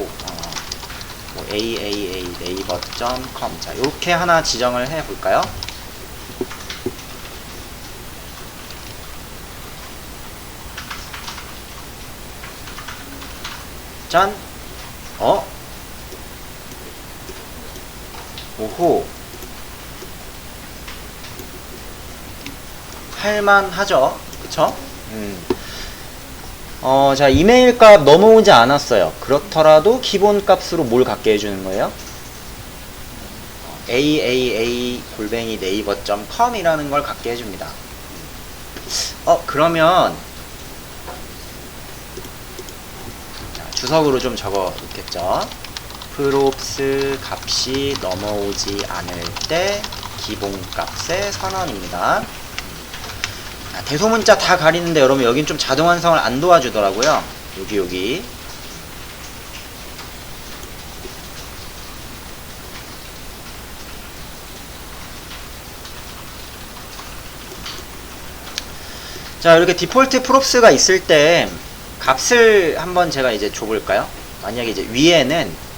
뭐 aaa 네이버 점 com. 자, 이렇게 하나 지정을 해 볼까요? 짠! 오호! 할만하죠? 그쵸? 자, 이메일 값 넘어오지 않았어요. 그렇더라도 기본 값으로 뭘 갖게 해주는 거예요? aaa 네이버.com 이라는 걸 갖게 해줍니다. 그러면 주석으로 좀 적어 놓겠죠. 프롭스 값이 넘어오지 않을 때 기본값의 선언입니다. 대소문자 다 가리는데 여러분 여긴 좀 자동 완성을 안 도와주더라고요. 여기 자, 이렇게 디폴트 프롭스가 있을 때 값을 한번 제가 이제 줘볼까요? 만약에 이제 위에는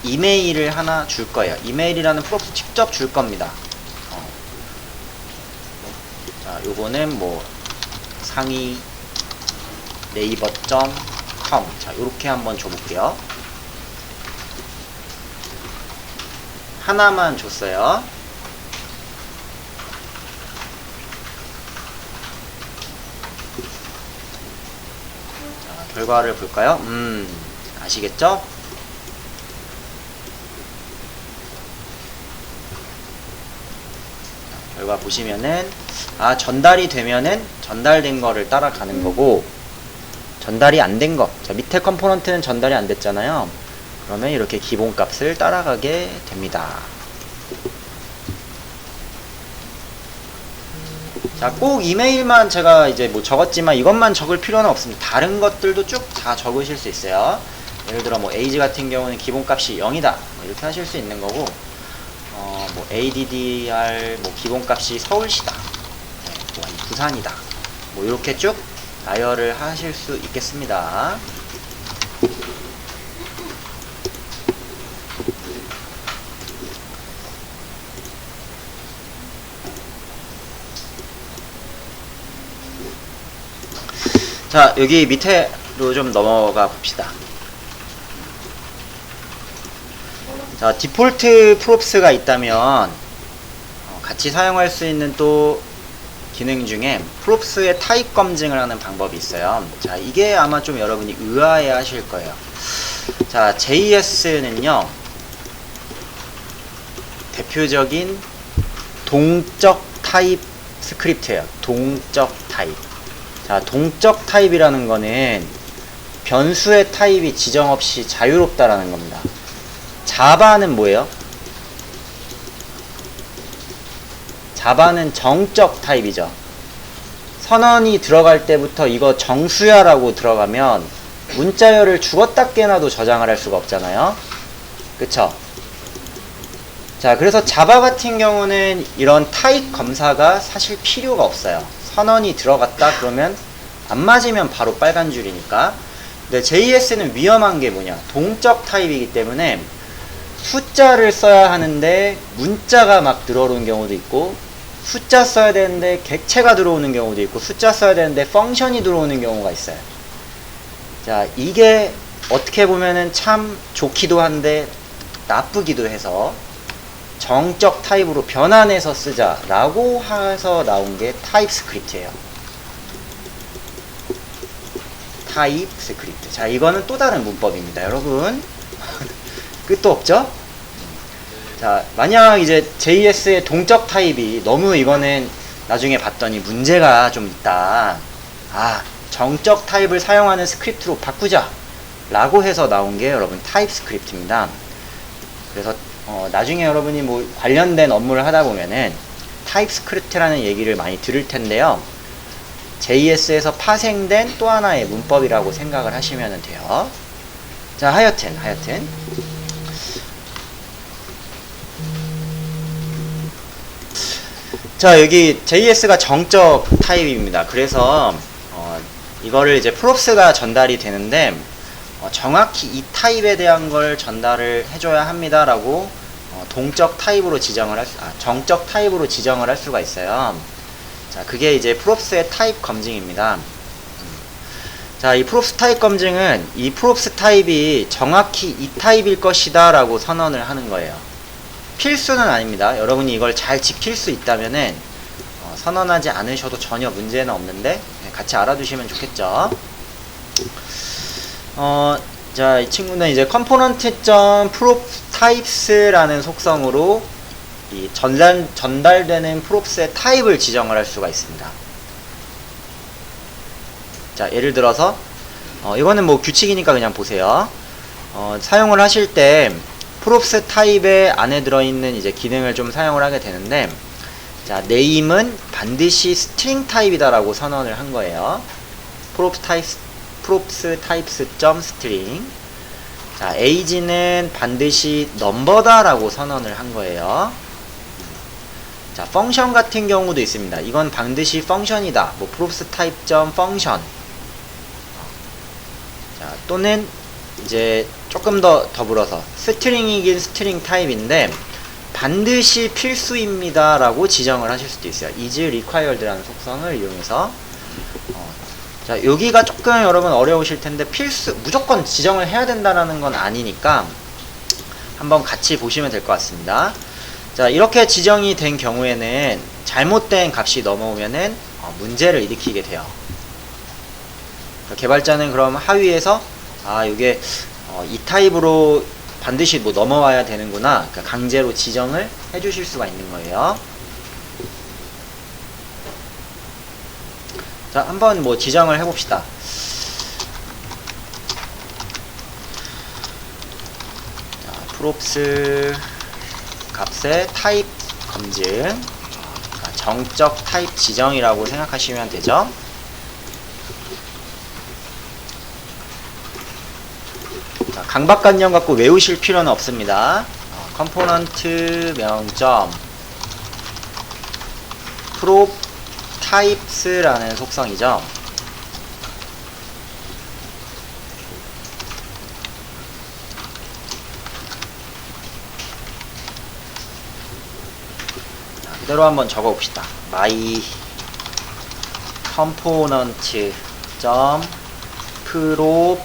이메일을 하나 줄 거예요. 이메일이라는 프롭스 직접 줄 겁니다. 자, 요거는 뭐 상위 네이버.com. 자, 요렇게 한번 줘볼게요. 하나만 줬어요. 자, 결과를 볼까요? 아시겠죠? 결과 보시면은 전달이 되면은 전달된 거를 따라가는 거고, 전달이 안 된 거, 자 밑에 컴포넌트는 전달이 안 됐잖아요. 그러면 이렇게 기본값을 따라가게 됩니다. 자, 꼭 이메일만 제가 이제 뭐 적었지만 이것만 적을 필요는 없습니다. 다른 것들도 쭉 다 적으실 수 있어요. 예를 들어 뭐 age 같은 경우는 기본값이 0이다 뭐 이렇게 하실 수 있는 거고, 뭐 ADDR 뭐 기본값이 서울시다, 네, 뭐 부산이다, 뭐 이렇게 쭉 나열을 하실 수 있겠습니다. 자, 여기 밑에로 좀 넘어가 봅시다. 자, 디폴트 프롭스가 있다면 같이 사용할 수 있는 또 기능 중에 프롭스의 타입 검증을 하는 방법이 있어요. 자, 이게 아마 좀 여러분이 의아해 하실 거예요. 자, JS는요, 대표적인 동적 타입 스크립트예요. 동적 타입. 자, 동적 타입이라는 거는 변수의 타입이 지정 없이 자유롭다라는 겁니다. 자바는 뭐예요? 자바는 정적 타입이죠. 선언이 들어갈 때부터 이거 정수야라고 들어가면 문자열을 죽었다 깨나도 저장을 할 수가 없잖아요. 그쵸? 자, 그래서 자바 같은 경우는 이런 타입 검사가 사실 필요가 없어요. 선언이 들어갔다 그러면 안 맞으면 바로 빨간 줄이니까. 근데 JS는 위험한 게 뭐냐, 동적 타입이기 때문에 숫자를 써야 하는데 문자가 막 들어오는 경우도 있고, 숫자 써야 되는데 객체가 들어오는 경우도 있고, 숫자 써야 되는데 펑션이 들어오는 경우가 있어요. 자, 이게 어떻게 보면은 참 좋기도 한데 나쁘기도 해서 정적 타입으로 변환해서 쓰자라고 해서 나온 게 타입 스크립트예요. 타입 스크립트. 자, 이거는 또 다른 문법입니다, 여러분. 끝도 없죠? 자, 만약 이제 JS의 동적 타입이 너무 이거는 나중에 봤더니 문제가 좀 있다, 정적 타입을 사용하는 스크립트로 바꾸자 라고 해서 나온 게 여러분 타입 스크립트입니다. 그래서 나중에 여러분이 뭐 관련된 업무를 하다 보면은 타입 스크립트라는 얘기를 많이 들을 텐데요, JS에서 파생된 또 하나의 문법이라고 생각을 하시면 돼요. 자, 하여튼 자, 여기 JS가 정적 타입입니다. 그래서 이거를 이제 프롭스가 전달이 되는데 정확히 이 타입에 대한 걸 전달을 해줘야 합니다 라고 동적 타입으로 지정을 정적 타입으로 지정을 할 수가 있어요. 자, 그게 이제 프롭스의 타입 검증입니다. 자, 이 프롭스 타입 검증은 이 프롭스 타입이 정확히 이 타입일 것이다 라고 선언을 하는 거예요. 필수는 아닙니다. 여러분이 이걸 잘 지킬 수 있다면은 선언하지 않으셔도 전혀 문제는 없는데 같이 알아두시면 좋겠죠. 자, 이 친구는 이제 component.proptypes라는 속성으로 이 전달되는 props의 타입을 지정을 할 수가 있습니다. 자, 예를 들어서 이거는 뭐 규칙이니까 그냥 보세요. 사용을 하실 때 props 타입의 안에 들어있는 이제 기능을 좀 사용을 하게 되는데, 자, name은 반드시 string 타입이다라고 선언을 한 거예요. props types.string. 자, age는 반드시 number다라고 선언을 한 거예요. 자, 펑션 같은 경우도 있습니다. 이건 반드시 펑션이다. 뭐 props type.function. 자, 또는 이제 조금 더 더불어서 스트링이긴 스트링 타입인데 반드시 필수입니다 라고 지정을 하실 수도 있어요. is required 라는 속성을 이용해서. 자, 여기가 조금 여러분 어려우실 텐데 무조건 지정을 해야 된다라는 건 아니니까 한번 같이 보시면 될 것 같습니다. 자, 이렇게 지정이 된 경우에는 잘못된 값이 넘어오면은 문제를 일으키게 돼요. 개발자는 그럼 하위에서 이게 이 타입으로 반드시 뭐 넘어와야 되는구나, 그러니까 강제로 지정을 해주실 수가 있는 거예요. 자, 한번 뭐 지정을 해봅시다. 자, props 값의 타입 검증, 그러니까 정적 타입 지정이라고 생각하시면 되죠. 자, 강박관념 갖고 외우실 필요는 없습니다. 컴포넌트 명점 prop types라는 속성이죠. 자, 그대로 한번 적어 봅시다. my component prop.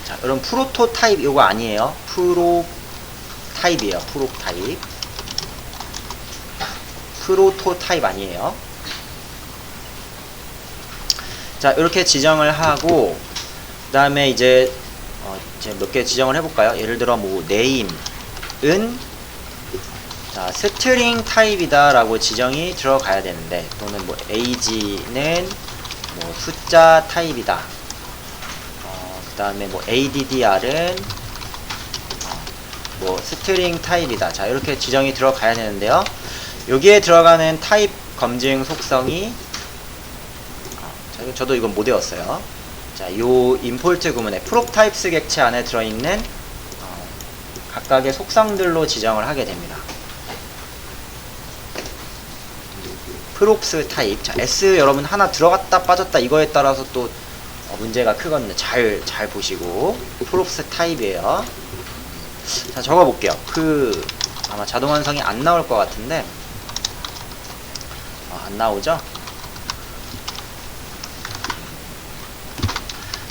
자, 여러분 프로토타입 이거 아니에요. 프로타입이에요. 프로타입. 프로토타입 아니에요. 자, 이렇게 지정을 하고, 그 다음에 이제 몇 개 지정을 해볼까요? 예를 들어 뭐 name은 자, 스트링 타입이다 라고 지정이 들어가야 되는데, 또는 뭐 age는 뭐 숫자 타입이다. 그 다음에 뭐 addr은 뭐 스트링 타입이다. 자, 이렇게 지정이 들어가야 되는데요. 여기에 들어가는 타입 검증 속성이 저도 이건 못 외웠어요. 자, 요 임포트 구문에 prop types 객체 안에 들어있는 각각의 속성들로 지정을 하게 됩니다. props 타입. 자, s 여러분 하나 들어갔다 빠졌다 이거에 따라서 또 문제가 크거든요. 잘 보시고. props 타입이에요. 자, 적어볼게요. 아마 자동 완성이 안 나올 것 같은데, 안 나오죠?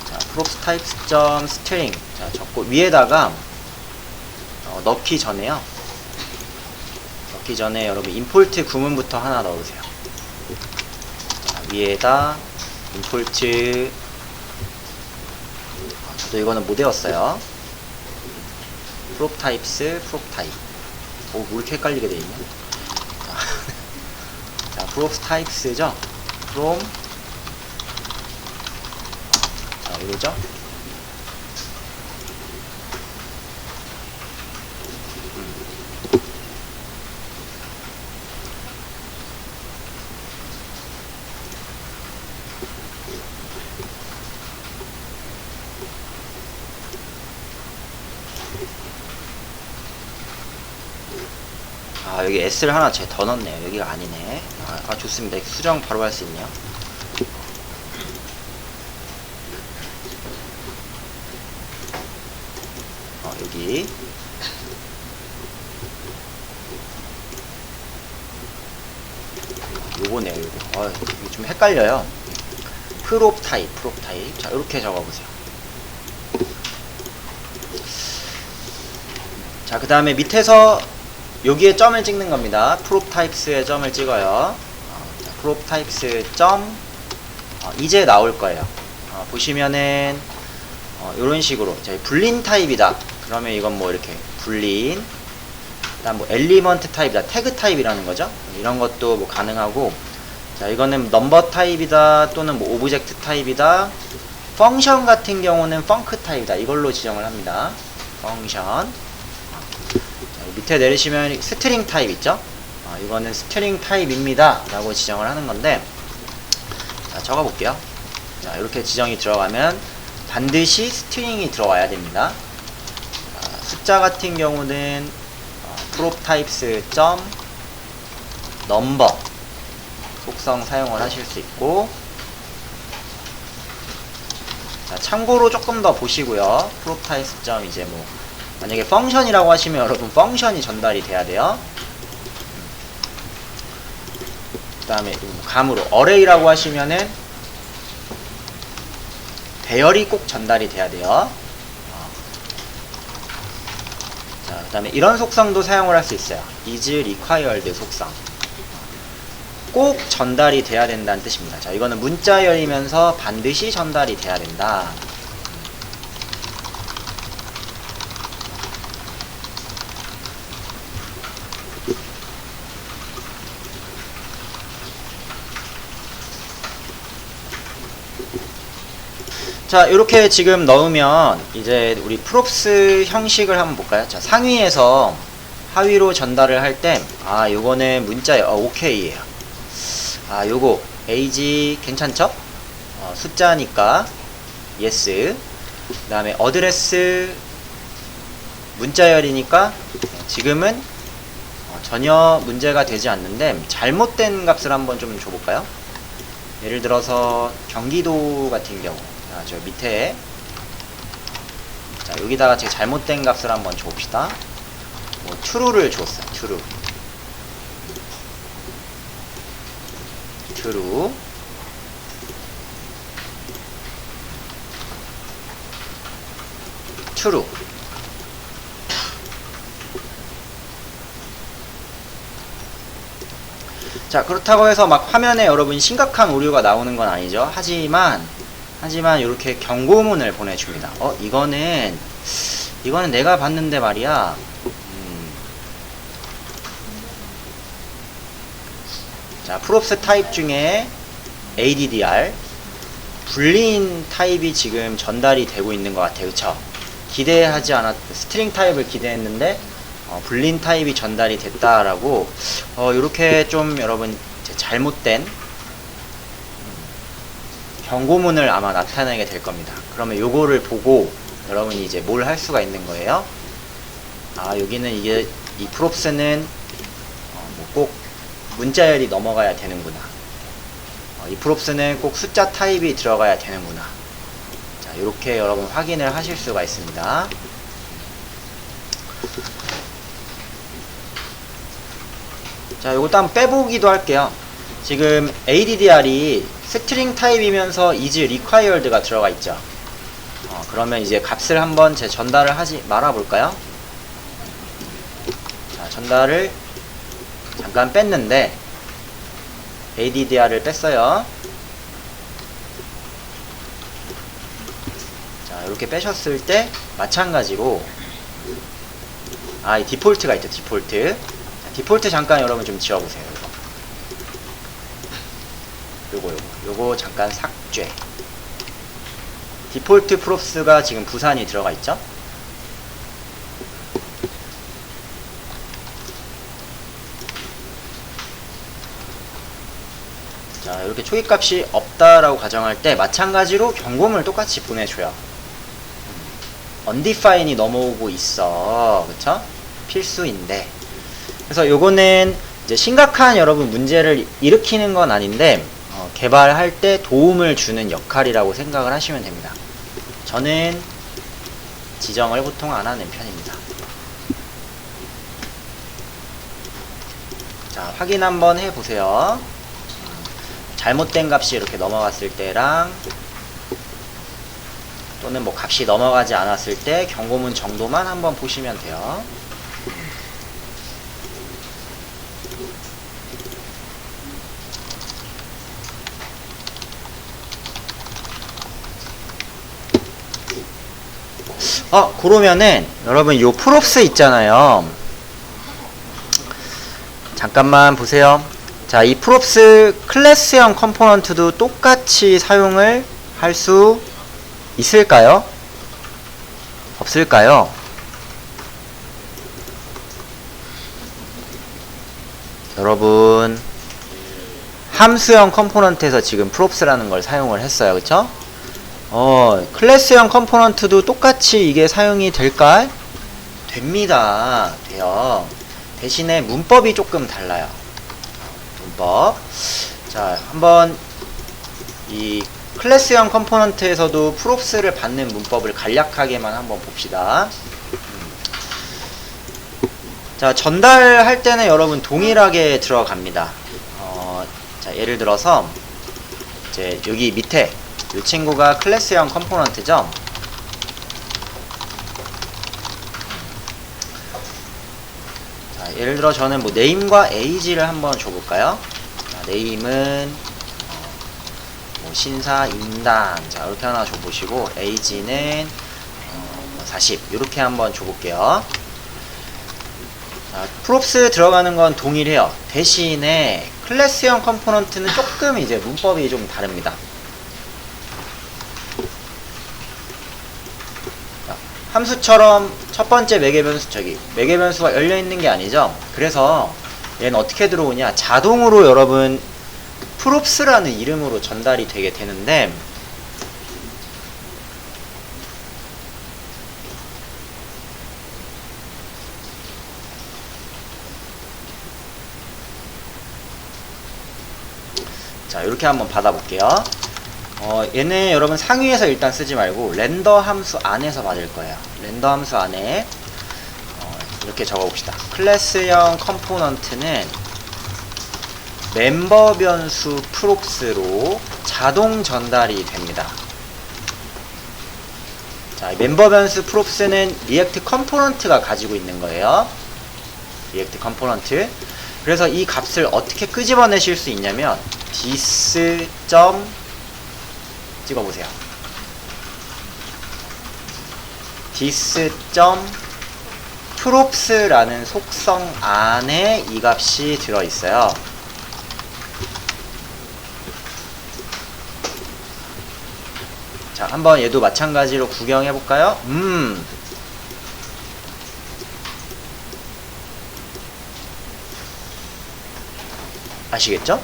자, props types.string. 자, 적고, 위에다가, 넣기 전에요. 넣기 전에 여러분, import 구문부터 하나 넣으세요. 자, 위에다, import, 저도 이거는 못 외웠어요. prop types, prop type. 왜 이렇게 헷갈리게 돼 있냐? 자, props types죠? from, 자, 이거죠? 여기 S를 하나 제가 더 넣었네요. 여기가 아니네. 좋습니다. 수정 바로 할 수 있네요. 여기. 요거네요, 요거. 이게 좀 헷갈려요. 프롭 타입. 자, 이렇게 적어보세요. 자, 그 다음에 밑에서 여기에 점을 찍는 겁니다. prop types에 점을 찍어요. prop types 점 이제 나올 거예요. 보시면은 이런 식으로 저희 불린 타입이다. 그러면 이건 뭐 이렇게 불린. 그다음 뭐 엘리먼트 타입이다. 태그 타입이라는 거죠. 이런 것도 뭐 가능하고. 자, 이거는 넘버 타입이다. 또는 뭐 오브젝트 타입이다. 펑션 같은 경우는 펑크 타입이다. 이걸로 지정을 합니다. 펑션. 밑에 내리시면 스트링 타입 있죠? 이거는 스트링 타입입니다 라고 지정을 하는 건데, 자, 적어 볼게요. 자, 이렇게 지정이 들어가면 반드시 스트링이 들어와야 됩니다. 숫자 같은 경우는 prop types number 속성 사용을 하실 수 있고, 자, 참고로 조금 더 보시고요. prop types 이제 뭐 만약에 펑션이라고 하시면 여러분 펑션이 전달이 돼야 돼요. 그 다음에 감으로 어레이라고 하시면은 배열이 꼭 전달이 돼야 돼요. 자, 그 다음에 이런 속성도 사용을 할 수 있어요. is required 속성. 꼭 전달이 돼야 된다는 뜻입니다. 자, 이거는 문자열이면서 반드시 전달이 돼야 된다. 자, 이렇게 지금 넣으면 이제 우리 프롭스 형식을 한번 볼까요? 자, 상위에서 하위로 전달을 할 때, 요거는 문자예요. 오케이예요. 요거 age 괜찮죠? 숫자니까 yes. 그 다음에 어드레스 문자열이니까 지금은 전혀 문제가 되지 않는데, 잘못된 값을 한번 좀 줘볼까요? 예를 들어서 경기도 같은 경우, 저 밑에, 자, 여기다가 제가 잘못된 값을 한번 줘봅시다. 뭐 true를 줬어요. true. 자, 그렇다고 해서 막 화면에 여러분 심각한 오류가 나오는 건 아니죠. 하지만 이렇게 경고문을 보내줍니다. 이거는 내가 봤는데 말이야. 자, 프롭스 타입 중에 ADDR 불린 타입이 지금 전달이 되고 있는 것 같아요. 그쵸? 기대하지 않았, 스트링 타입을 기대했는데 불린 타입이 전달이 됐다라고, 요렇게 좀 여러분 잘못된 경고문을 아마 나타내게 될 겁니다. 그러면 요거를 보고 여러분이 이제 뭘 할 수가 있는 거예요. 여기는 이 프롭스는 꼭 문자열이 넘어가야 되는구나. 이 프롭스는 꼭 숫자 타입이 들어가야 되는구나. 자, 요렇게 여러분 확인을 하실 수가 있습니다. 자, 요것도 한번 빼보기도 할게요. 지금 ADDR이 스트링 타입이면서 is required가 들어가 있죠. 그러면 이제 값을 한번 전달을 하지 말아 볼까요? 자, 전달을 잠깐 뺐는데 ADDR을 뺐어요. 자, 이렇게 빼셨을 때 마찬가지로 이 디폴트가 있죠. 디폴트 잠깐 여러분 좀 지워보세요. 요거 잠깐 삭제. 디폴트 프롭스가 지금 부산이 들어가 있죠. 자, 이렇게 초기값이 없다라고 가정할 때 마찬가지로 경고문을 똑같이 보내줘요. undefined이 넘어오고 있어. 그쵸? 필수인데. 그래서 요거는 이제 심각한 여러분 문제를 일으키는 건 아닌데, 개발할 때 도움을 주는 역할이라고 생각을 하시면 됩니다. 저는 지정을 보통 안 하는 편입니다. 자, 확인 한번 해보세요. 잘못된 값이 이렇게 넘어갔을 때랑, 또는 뭐 값이 넘어가지 않았을 때 경고문 정도만 한번 보시면 돼요. 그러면은 여러분 요 프롭스 있잖아요. 잠깐만 보세요. 자, 이 프롭스 클래스형 컴포넌트도 똑같이 사용을 할 수 있을까요? 없을까요? 여러분, 함수형 컴포넌트에서 지금 프롭스라는 걸 사용을 했어요. 그쵸? 클래스형 컴포넌트도 똑같이 이게 사용이 될까? 됩니다. 돼요. 대신에 문법이 조금 달라요. 문법. 자, 한번 이 클래스형 컴포넌트에서도 프롭스를 받는 문법을 간략하게만 한번 봅시다. 자, 전달할 때는 여러분 동일하게 들어갑니다. 자, 예를 들어서 이제 여기 밑에 이 친구가 클래스형 컴포넌트죠. 자, 예를 들어 저는 뭐 name과 age를 한번 줘볼까요? 자, name은 뭐 신사 인당, 자 이렇게 하나 줘보시고, age는 40 이렇게 한번 줘볼게요. 자, 프롭스 들어가는 건 동일해요. 대신에 클래스형 컴포넌트는 조금 이제 문법이 좀 다릅니다. 함수처럼 첫 번째 매개변수 매개변수가 열려 있는 게 아니죠. 그래서 얘는 어떻게 들어오냐, 자동으로 여러분 props라는 이름으로 전달이 되게 되는데, 자, 이렇게 한번 받아볼게요. 얘는 여러분 상위에서 일단 쓰지 말고 렌더 함수 안에서 받을 거예요. 렌더 함수 안에 이렇게 적어봅시다. 클래스형 컴포넌트는 멤버 변수 props로 자동 전달이 됩니다. 자, 멤버 변수 props는 리액트 컴포넌트가 가지고 있는 거예요. 리액트 컴포넌트. 그래서 이 값을 어떻게 끄집어내실 수 있냐면 this. 찍어보세요. this.props라는 속성 안에 이 값이 들어있어요. 자, 한번 얘도 마찬가지로 구경해볼까요? 아시겠죠?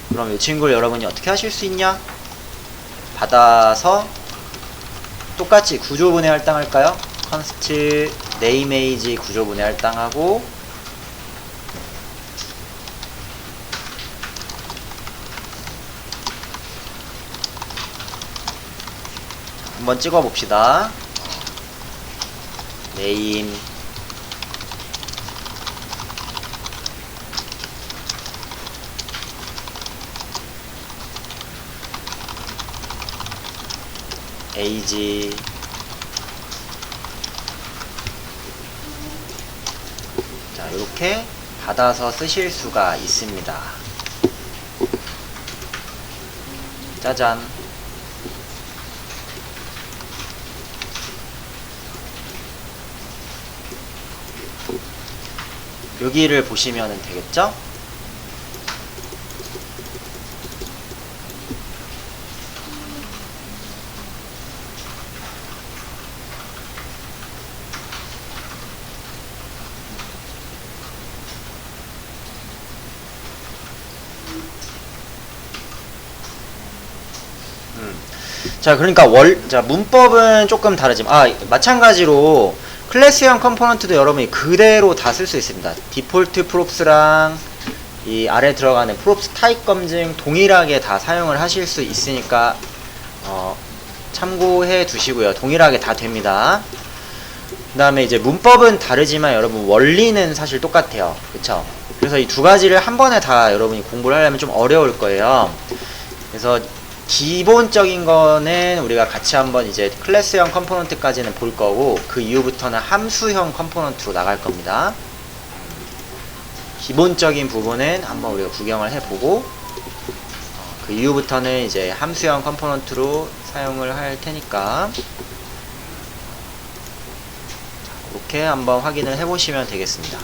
그럼 이 친구를 여러분이 어떻게 하실 수 있냐? 받아서 똑같이 구조분해 할당할까요? const nameage 구조분해 할당하고, 한번 찍어봅시다. name age 자, 이렇게 받아서 쓰실 수가 있습니다. 짜잔. 여기를 보시면 되겠죠? 자, 그러니까 문법은 조금 다르지만, 마찬가지로 클래스형 컴포넌트도 여러분이 그대로 다 쓸 수 있습니다. 디폴트 props랑 이 아래 들어가는 props 타입 검증 동일하게 다 사용을 하실 수 있으니까 참고해 두시고요. 동일하게 다 됩니다. 그 다음에 이제 문법은 다르지만 여러분 원리는 사실 똑같아요. 그쵸? 그래서 이 두 가지를 한 번에 다 여러분이 공부를 하려면 좀 어려울 거예요. 그래서 기본적인 거는 우리가 같이 한번 이제 클래스형 컴포넌트까지는 볼 거고, 그 이후부터는 함수형 컴포넌트로 나갈 겁니다. 기본적인 부분은 한번 우리가 구경을 해보고, 그 이후부터는 이제 함수형 컴포넌트로 사용을 할 테니까 이렇게 한번 확인을 해보시면 되겠습니다.